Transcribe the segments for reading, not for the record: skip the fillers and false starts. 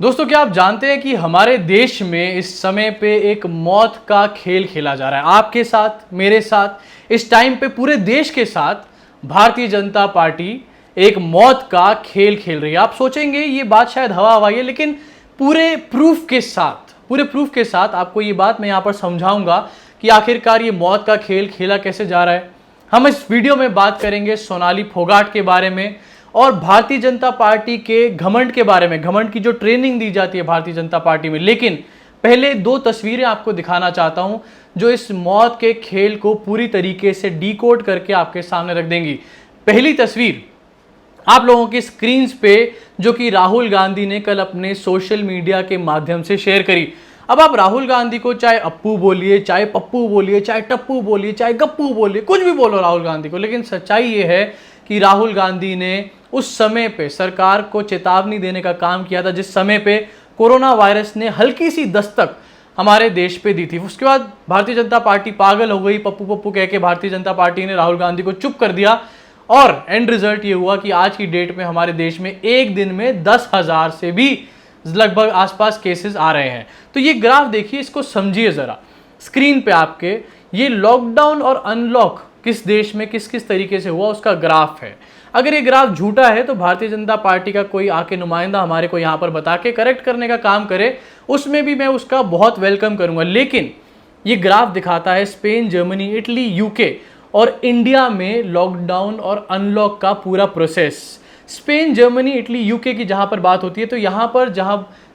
दोस्तों, क्या आप जानते हैं कि हमारे देश में इस समय पे एक मौत का खेल खेला जा रहा है। आपके साथ, मेरे साथ, इस टाइम पे पूरे देश के साथ भारतीय जनता पार्टी एक मौत का खेल खेल रही है। आप सोचेंगे ये बात शायद हवा हवाई है, लेकिन पूरे प्रूफ के साथ आपको ये बात मैं यहाँ पर समझाऊंगा कि आखिरकार ये मौत का खेल खेला कैसे जा रहा है। हम इस वीडियो में बात करेंगे सोनाली फोगाट के बारे में और भारतीय जनता पार्टी के घमंड के बारे में, घमंड की जो ट्रेनिंग दी जाती है भारतीय जनता पार्टी में। लेकिन पहले दो तस्वीरें आपको दिखाना चाहता हूं जो इस मौत के खेल को पूरी तरीके से डिकोड करके आपके सामने रख देंगी। पहली तस्वीर आप लोगों की स्क्रीन पे जो कि राहुल गांधी ने कल अपने सोशल मीडिया के माध्यम से शेयर करी। अब आप राहुल गांधी को चाहे अप्पू बोलिए, चाहे पप्पू बोलिए, चाहे टप्पू बोलिए, चाहे गप्पू बोलिए, कुछ भी बोलो राहुल गांधी को, लेकिन सच्चाई ये है कि राहुल गांधी ने उस समय पे सरकार को चेतावनी देने का काम किया था जिस समय पे कोरोना वायरस ने हल्की सी दस्तक हमारे देश पे दी थी। उसके बाद भारतीय जनता पार्टी पागल हो गई, पप्पू पप्पू कह के भारतीय जनता पार्टी ने राहुल गांधी को चुप कर दिया और एंड रिजल्ट ये हुआ कि आज की डेट में हमारे देश में एक दिन में 10,000 से भी लगभग आसपास केसेस आ रहे हैं। तो ये ग्राफ देखिए, इसको समझिए जरा। स्क्रीन पे आपके ये लॉकडाउन और अनलॉक किस देश में किस किस तरीके से हुआ उसका ग्राफ है। अगर ये ग्राफ झूठा है तो भारतीय जनता पार्टी का कोई आके नुमाइंदा हमारे को यहाँ पर बता के करेक्ट करने का काम करे, उसमें भी मैं उसका बहुत वेलकम करूंगा। लेकिन ये ग्राफ दिखाता है स्पेन, जर्मनी, इटली, यूके और इंडिया में लॉकडाउन और अनलॉक का पूरा process. Spain, Germany, Italy, UK की जहां पर बात होती है तो यहां पर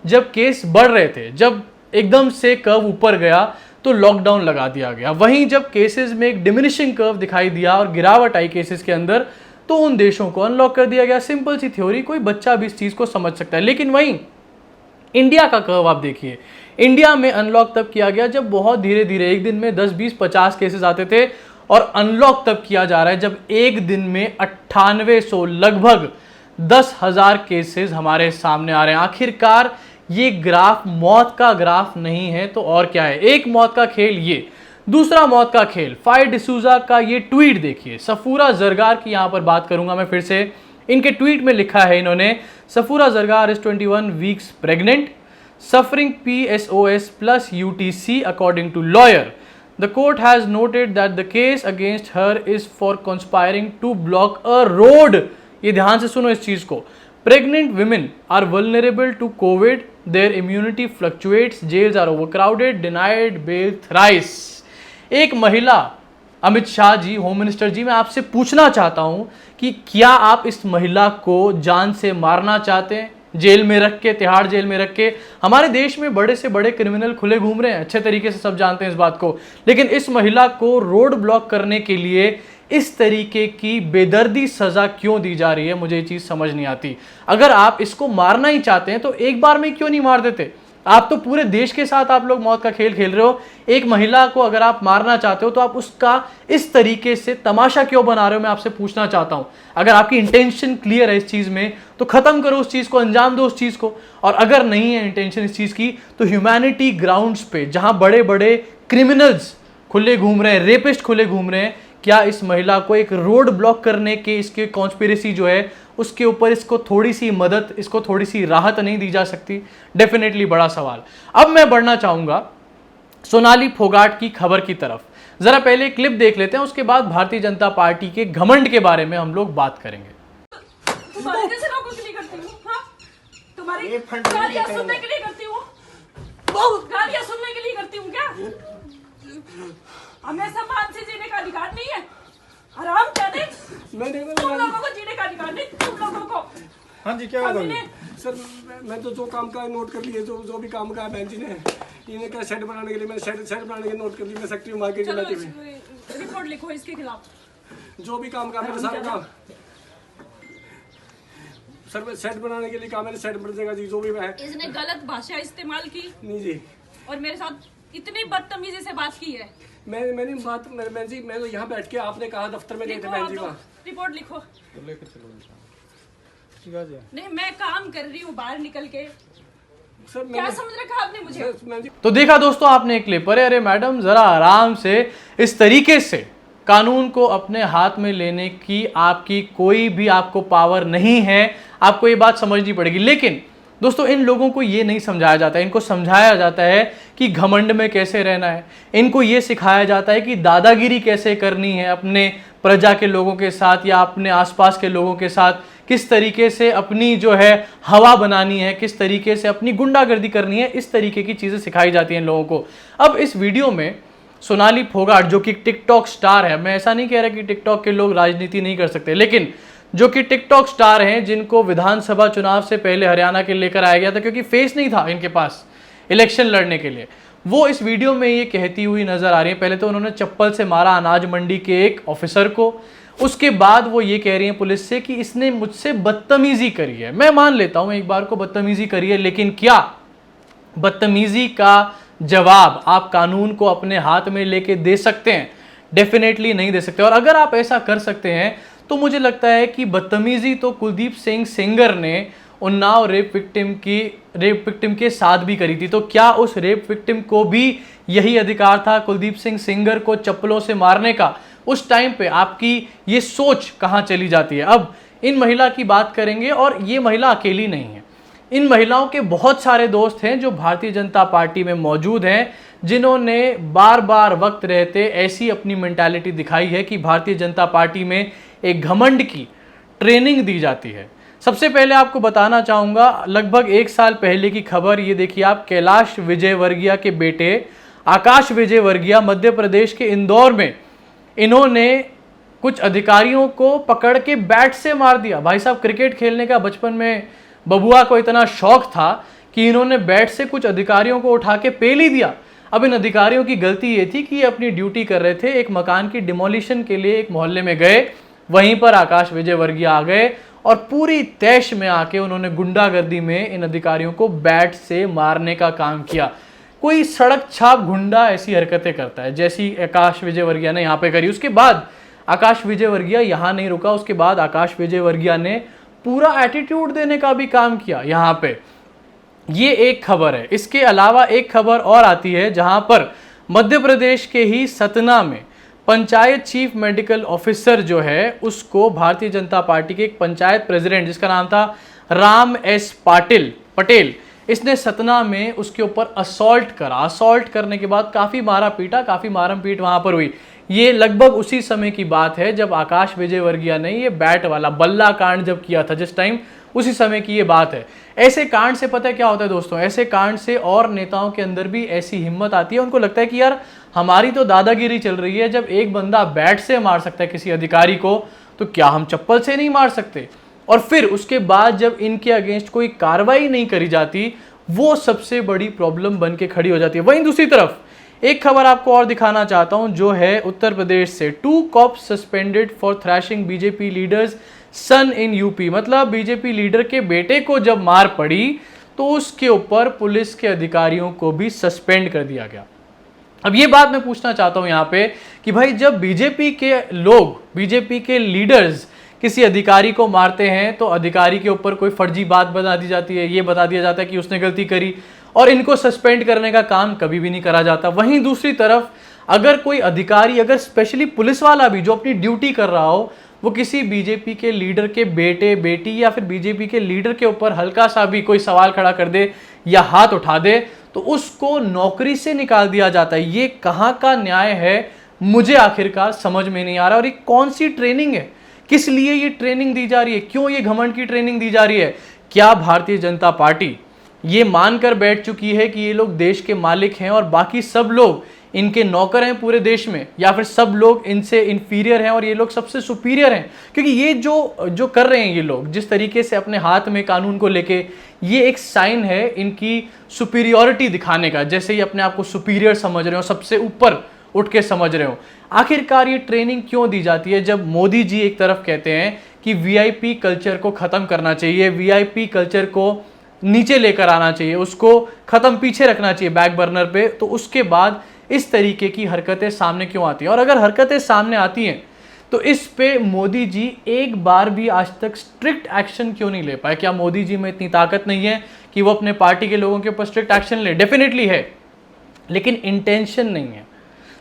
जब केस बढ़ रहे थे, जब एकदम से कर्व ऊपर गया तो लॉकडाउन लगा दिया गया। वहीं जब केसेस में एक डिमिनिशिंग कर्व दिखाई दिया और गिरावट आई केसेस के अंदर तो उन देशों को अनलॉक कर दिया गया। सिंपल सी थ्योरी, कोई बच्चा भी इस चीज को समझ सकता है। लेकिन वहीं इंडिया का कर्व आप देखिए, इंडिया में अनलॉक तब किया गया जब बहुत धीरे धीरे एक दिन में 10, 20, 50 केसेस आते थे और अनलॉक तब किया जा रहा है जब एक दिन में 9800 लगभग 10,000 केसेस हमारे सामने आ रहे हैं। आखिरकार ये ग्राफ मौत का ग्राफ नहीं है तो और क्या है। एक मौत का खेल ये, दूसरा मौत का खेल फायर डिसूजा का ये ट्वीट देखिए। सफूरा जरगार की यहां पर बात करूंगा मैं फिर से। इनके ट्वीट में लिखा है इन्होंने, Safoora Zargar is 21 weeks pregnant, suffering PSOS plus UTC according to lawyer. The court has noted that the case against her is for conspiring to block a road. ये ध्यान से सुनो इस चीज को। Pregnant women are vulnerable to COVID. Their immunity fluctuates. Jails are overcrowded. Denied bail thrice. एक महिला, Amit Shah ji, home minister जी, मैं आपसे पूछना चाहता हूं कि क्या आप इस महिला को जान से मारना चाहते हैं? जेल में रख के, तिहाड़ जेल में रख के। हमारे देश में बड़े से बड़े क्रिमिनल खुले घूम रहे हैं, अच्छे तरीके से सब जानते हैं इस बात को। लेकिन इस महिला को रोड ब्लॉक करने के लिए इस तरीके की बेदर्दी सजा क्यों दी जा रही है, मुझे ये चीज समझ नहीं आती। अगर आप इसको मारना ही चाहते हैं तो एक बार में क्यों नहीं मार देते? आप तो पूरे देश के साथ आप लोग मौत का खेल खेल रहे हो। एक महिला को अगर आप मारना चाहते हो तो आप उसका इस तरीके से तमाशा क्यों बना रहे हो, मैं आपसे पूछना चाहता हूं। अगर आपकी इंटेंशन क्लियर है इस चीज में तो खत्म करो उस चीज को, अंजाम दो उस चीज को। और अगर नहीं है इंटेंशन इस चीज की तो ह्यूमैनिटी ग्राउंड्स पे जहां बड़े बड़े क्रिमिनल्स खुले घूम रहे हैं, रेपिस्ट खुले घूम रहे हैं, क्या इस महिला को एक रोड ब्लॉक करने के इसके कॉन्स्पिरेसी जो है उसके ऊपर इसको थोड़ी सी मदद, इसको थोड़ी सी राहत नहीं दी जा सकती? डेफिनेटली बड़ा सवाल। अब मैं बढ़ना चाहूंगा सोनाली फोगाट की खबर की तरफ। जरा पहले क्लिप देख लेते हैं, उसके बाद भारतीय जनता पार्टी के घमंड के बारे में हम लोग बात करेंगे। तुम्हारे जैसे लोगों के लिए करती हूँ, हाँ? तुम्हारी गालियाँ सुनने के लिए करती हूँ, गालियाँ सुनने के लिए करती हूँ क्या? हमें सम्मान से जीने का अधिकार नहीं है? आराम जाने तुम लोगों को जीने का अधिकार नहीं, तुम लोगों को। हाँ जी, क्या हुआ सर? मैं तो जो काम का नोट कर लिए, जो भी काम का बहन जी ने, इन्हें क्या शेड बनाने के लिए, मैंने शेड बनाने के नोट कर लिए। मैं सेक्रेटरी मार्केट में बैठी हुई, रिपोर्ट लिखो इसके खिलाफ। जो भी काम का मेरे सारा काम सर, मैं सेट बनाने के लिए काम, मैंने सेट बन जाएगा जी। जो भी है, इसने गलत भाषा इस्तेमाल की नहीं जी, और मेरे साथ इतनी बदतमीजी से बात की है। मैंने बात, मैं जी, मैं तो यहाँ बैठ के, आपने कहा दफ्तर में गए थे बहन जी वहाँ। रिपोर्ट लिखो। तो लेकर चलो नहीं, मैं काम कर रही हूँ बाहर निकल के। सर क्या समझ रखा आपने मुझे? मैं जी, तो देखा दोस्तों आपने क्लिप। अरे मैडम, जरा आराम से, इस तरीके से कानून को अपने हाथ में लेने की आपकी कोई भी आपको पावर नहीं है। आपको ये बात समझनी पड़ेगी। लेकिन दोस्तों इन लोगों को ये नहीं समझाया जाता है, इनको समझाया जाता है कि घमंड में कैसे रहना है, इनको ये सिखाया जाता है कि दादागिरी कैसे करनी है अपने प्रजा के लोगों के साथ या अपने आसपास के लोगों के साथ, किस तरीके से अपनी जो है हवा बनानी है, किस तरीके से अपनी गुंडागर्दी करनी है, इस तरीके की चीज़ें सिखाई जाती हैं इन लोगों को। अब इस वीडियो में सोनाली फोगाट जो कि टिकटॉक स्टार है, मैं ऐसा नहीं कह रहा कि टिकटॉक के लोग राजनीति नहीं कर सकते, लेकिन जो कि टिकटॉक स्टार हैं जिनको विधानसभा चुनाव से पहले हरियाणा के लेकर आया गया था क्योंकि फेस नहीं था इनके पास इलेक्शन लड़ने के लिए, वो इस वीडियो में ये कहती हुई नजर आ रही है। पहले तो उन्होंने चप्पल से मारा अनाज मंडी के एक ऑफिसर को, उसके बाद वो ये कह रही है पुलिस से कि इसने मुझसे बदतमीजी करी है। मैं मान लेता हूं एक बार को बदतमीजी करी है, लेकिन क्या बदतमीजी का जवाब आप कानून को अपने हाथ में लेके दे सकते हैं? डेफिनेटली नहीं दे सकते। और अगर आप ऐसा कर सकते हैं तो मुझे लगता है कि बदतमीजी तो कुलदीप सिंह सेंगर ने उन्नाव रेप विक्टिम के साथ भी करी थी। तो क्या उस रेप विक्टिम को भी यही अधिकार था कुलदीप सिंह सेंगर को चप्पलों से मारने का? उस टाइम पे आपकी ये सोच कहाँ चली जाती है? अब इन महिला की बात करेंगे, और ये महिला अकेली नहीं है, इन महिलाओं के बहुत सारे दोस्त हैं जो भारतीय जनता पार्टी में मौजूद हैं, जिन्होंने बार बार वक्त रहते ऐसी अपनी मेंटालिटी दिखाई है कि भारतीय जनता पार्टी में एक घमंड की ट्रेनिंग दी जाती है। सबसे पहले आपको बताना चाहूँगा, लगभग 1 साल पहले की खबर, ये देखिए आप, कैलाश विजयवर्गीय के बेटे आकाश विजयवर्गीय मध्य प्रदेश के इंदौर में इन्होंने कुछ अधिकारियों को पकड़ के बैट से मार दिया। भाई साहब, क्रिकेट खेलने का बचपन में बबुआ को इतना शौक था कि इन्होंने बैट से कुछ अधिकारियों को उठा के पेल ही दिया। अब इन अधिकारियों की गलती ये थी कि ये अपनी ड्यूटी कर रहे थे, एक मकान की डिमोलिशन के लिए एक मोहल्ले में गए, वहीं पर आकाश विजयवर्गीय आ गए और पूरी तैश में आके उन्होंने गुंडागर्दी में इन अधिकारियों को बैट से मारने का काम किया। कोई सड़क छाप गुंडा ऐसी हरकतें करता है जैसी आकाश विजयवर्गीय ने यहाँ पे करी। उसके बाद आकाश विजयवर्गीय यहाँ नहीं रुका, उसके बाद आकाश विजयवर्गीय ने पूरा एटीट्यूड देने का भी काम किया यहाँ पे। ये एक खबर है। इसके अलावा एक खबर और आती है जहां पर मध्य प्रदेश के ही सतना में पंचायत चीफ मेडिकल ऑफिसर जो है उसको भारतीय जनता पार्टी के एक पंचायत प्रेसिडेंट जिसका नाम था राम एस पटेल, इसने सतना में उसके ऊपर असॉल्ट करा। असॉल्ट करने के बाद काफ़ी मारा पीटा, काफ़ी मारम पीट वहाँ पर हुई। ये लगभग उसी समय की बात है जब आकाश विजयवर्गीय ने ये बैट वाला बल्ला कांड जब किया था, जिस टाइम, उसी समय की ये बात है। ऐसे कांड से पता है क्या होता है दोस्तों, ऐसे कांड से और नेताओं के अंदर भी ऐसी हिम्मत आती है, उनको लगता है कि यार हमारी तो दादागिरी चल रही है, जब एक बंदा बैट से मार सकता है किसी अधिकारी को तो क्या हम चप्पल से नहीं मार सकते? और फिर उसके बाद जब इनके अगेंस्ट कोई कार्रवाई नहीं करी जाती, वो सबसे बड़ी प्रॉब्लम बन के खड़ी हो जाती है। वहीं दूसरी तरफ एक खबर आपको और दिखाना चाहता हूं जो है उत्तर प्रदेश से। 2 cops suspended for thrashing BJP leaders son in UP. मतलब बीजेपी लीडर के बेटे को जब मार पड़ी तो उसके ऊपर पुलिस के अधिकारियों को भी सस्पेंड कर दिया गया। अब ये बात मैं पूछना चाहता हूं यहाँ पे कि भाई जब बीजेपी के लोग, बीजेपी के लीडर्स किसी अधिकारी को मारते हैं तो अधिकारी के ऊपर कोई फर्जी बात बता दी जाती है, ये बता दिया जाता है कि उसने गलती करी, और इनको सस्पेंड करने का काम कभी भी नहीं करा जाता। वहीं दूसरी तरफ अगर कोई अधिकारी, अगर स्पेशली पुलिस वाला भी जो अपनी ड्यूटी कर रहा हो, वो किसी बीजेपी के लीडर के बेटे बेटी या फिर बीजेपी के लीडर के ऊपर हल्का सा भी कोई सवाल खड़ा कर दे या हाथ उठा दे तो उसको नौकरी से निकाल दिया जाता है। ये कहाँ का न्याय है, मुझे आखिरकार समझ में नहीं आ रहा। और ये कौन सी ट्रेनिंग है, किस लिए ये ट्रेनिंग दी जा रही है, क्यों ये घमंड की ट्रेनिंग दी जा रही है? क्या भारतीय जनता पार्टी ये मानकर बैठ चुकी है कि ये लोग देश के मालिक हैं और बाकी सब लोग इनके नौकर हैं पूरे देश में, या फिर सब लोग इनसे इंफीरियर हैं और ये लोग सबसे सुपीरियर हैं? क्योंकि ये जो कर रहे हैं ये लोग, जिस तरीके से अपने हाथ में कानून को लेके, ये एक साइन है इनकी सुपीरियॉरिटी दिखाने का, जैसे ये अपने आप को सुपीरियर समझ रहे हो, सबसे ऊपर उठ के समझ रहे हो। आखिरकार ये ट्रेनिंग क्यों दी जाती है जब मोदी जी एक तरफ कहते हैं कि वीआईपी कल्चर को खत्म करना चाहिए, वीआईपी कल्चर को नीचे लेकर आना चाहिए, उसको खत्म पीछे रखना चाहिए बैक बर्नर पे, तो उसके बाद इस तरीके की हरकतें सामने क्यों आती हैं? और अगर हरकतें सामने आती हैं तो इस पे मोदी जी एक बार भी आज तक स्ट्रिक्ट एक्शन क्यों नहीं ले पाए? क्या मोदी जी में इतनी ताकत नहीं है कि वो अपने पार्टी के लोगों के ऊपर स्ट्रिक्ट एक्शन ले? डेफिनेटली है, लेकिन इंटेंशन नहीं है,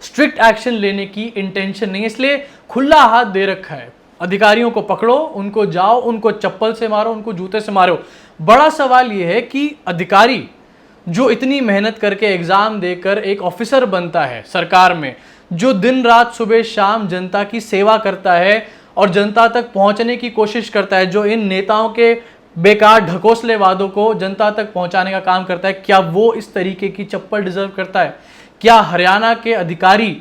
स्ट्रिक्ट एक्शन लेने की इंटेंशन नहीं है, इसलिए खुला हाथ दे रखा है। अधिकारियों को पकड़ो, उनको जाओ, उनको चप्पल से मारो, उनको जूते से मारो। बड़ा सवाल यह है कि अधिकारी जो इतनी मेहनत करके एग्जाम देकर एक ऑफिसर बनता है सरकार में, जो दिन रात सुबह शाम जनता की सेवा करता है और जनता तक पहुंचने की कोशिश करता है, जो इन नेताओं के बेकार ढकोसले वादों को जनता तक पहुंचाने का काम करता है, क्या वो इस तरीके की चप्पल डिजर्व करता है? क्या हरियाणा के अधिकारी,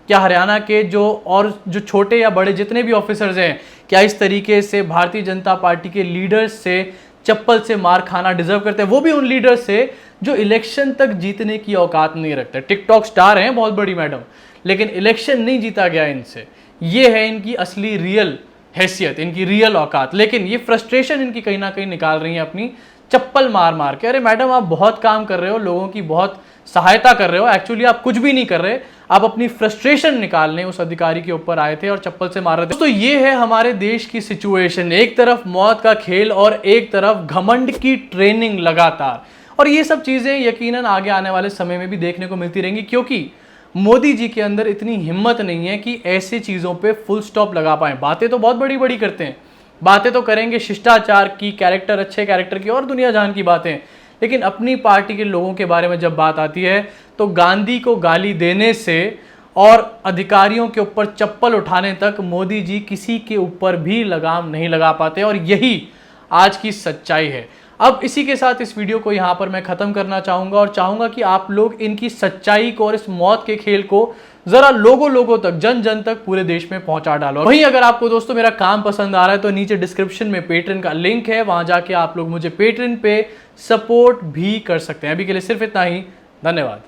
क्या हरियाणा के जो छोटे या बड़े जितने भी ऑफिसर्स हैं, क्या इस तरीके से भारतीय जनता पार्टी के लीडर्स से चप्पल से मार खाना डिजर्व करते हैं? वो भी उन लीडर्स से जो इलेक्शन तक जीतने की औकात नहीं रखते। टिकटॉक स्टार हैं बहुत बड़ी मैडम, लेकिन इलेक्शन नहीं जीता गया इनसे। ये है इनकी असली रियल हैसियत, इनकी रियल औकात। लेकिन ये फ्रस्ट्रेशन इनकी कहीं ना कहीं निकाल रही है अपनी चप्पल मार मार के। अरे मैडम, आप बहुत काम कर रहे हो, लोगों की बहुत सहायता कर रहे हो, एक्चुअली आप कुछ भी नहीं कर रहे, आप अपनी फ्रस्ट्रेशन निकालने उस अधिकारी के ऊपर आए थे और चप्पल से मार रहे थे। तो ये है हमारे देश की सिचुएशन, एक तरफ मौत का खेल और एक तरफ घमंड की ट्रेनिंग लगातार। और ये सब चीजें यकीनन आगे आने वाले समय में भी देखने को मिलती रहेंगी, क्योंकि मोदी जी के अंदर इतनी हिम्मत नहीं है कि ऐसी चीजों पे फुल स्टॉप लगा पाए। बातें तो बहुत बड़ी बड़ी करते हैं, बातें तो करेंगे शिष्टाचार की, कैरेक्टर, अच्छे कैरेक्टर की और दुनिया जहान की बातें, लेकिन अपनी पार्टी के लोगों के बारे में जब बात आती है तो गांधी को गाली देने से और अधिकारियों के ऊपर चप्पल उठाने तक मोदी जी किसी के ऊपर भी लगाम नहीं लगा पाते। और यही आज की सच्चाई है। अब इसी के साथ इस वीडियो को यहाँ पर मैं ख़त्म करना चाहूँगा और चाहूँगा कि आप लोग इनकी सच्चाई को और इस मौत के खेल को ज़रा लोगों तक, जन जन तक पूरे देश में पहुँचा डालो। वहीं अगर आपको दोस्तों मेरा काम पसंद आ रहा है तो नीचे डिस्क्रिप्शन में पेट्रेन का लिंक है, वहाँ जाके आप लोग मुझे पेट्रेन पे सपोर्ट भी कर सकते हैं। अभी के लिए सिर्फ इतना ही, धन्यवाद।